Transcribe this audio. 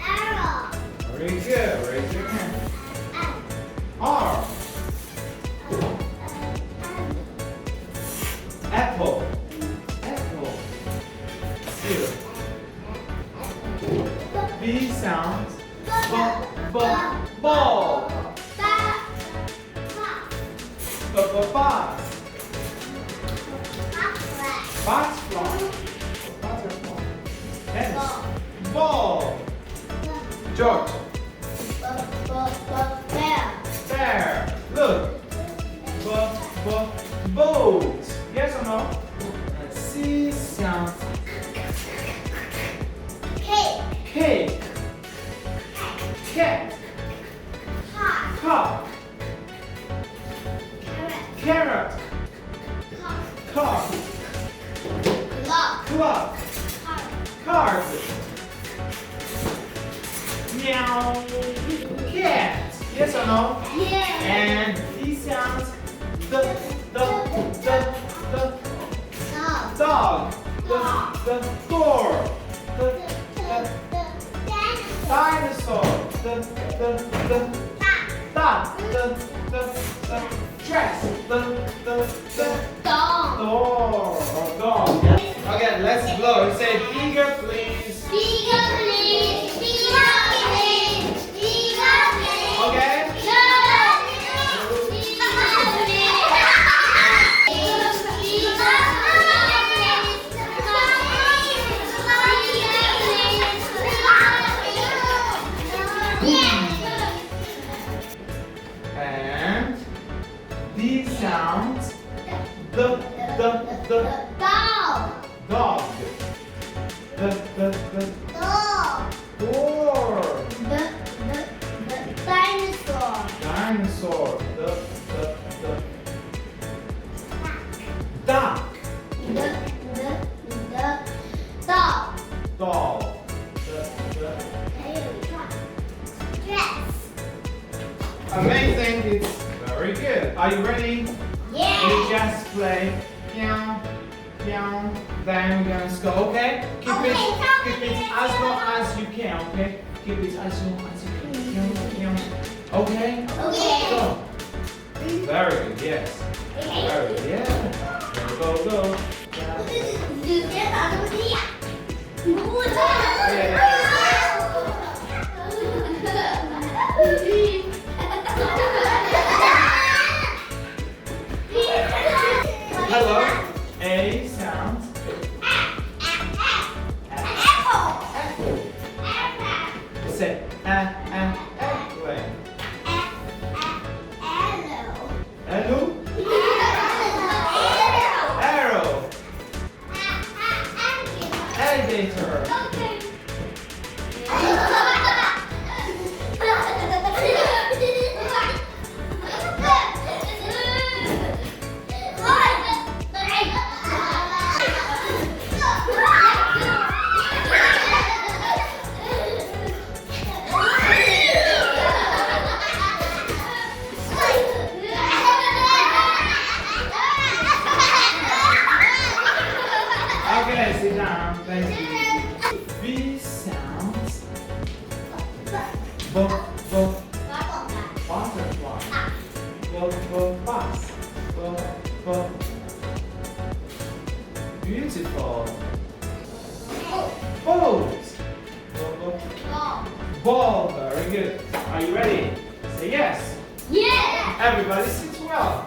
Arrow. Very good. Raise your hand. R. Apple. Apple. C. B sounds. Ball. Bus. Butterfly. Butterfly. Tennis. Ball. George. Bear. Look. Boat. Yes or no? C sounds. Cake. Cat. Cock. Carrot. Car. Clock. Card. Meow. Cat. Yes or no? And these sounds. The dog. The door. The dinosaur. The duck. The dress. The door or dog. Okay, let's blow. Say bigger, please. Okay? And these sounds. The dog. The door. Dinosaur. The duck. Doll. Amazing. It's very good. Are you ready? We just play meow, meow. Then we're gonna go. Okay? Keep it as long as you can. Okay? Keep it as long as you can. Meow, meow. Okay? Go. Very good. Yes. Very good. Yeah. Go. Hello. A sounds. Apple. Say airplane. Hello. Arrow. Alligator. Okay, sit down. Thank you. B sounds. Butterfly. Bus. Beautiful. Boat. Ball. Very good. Are you ready? Say yes. Yeah. Everybody sits well.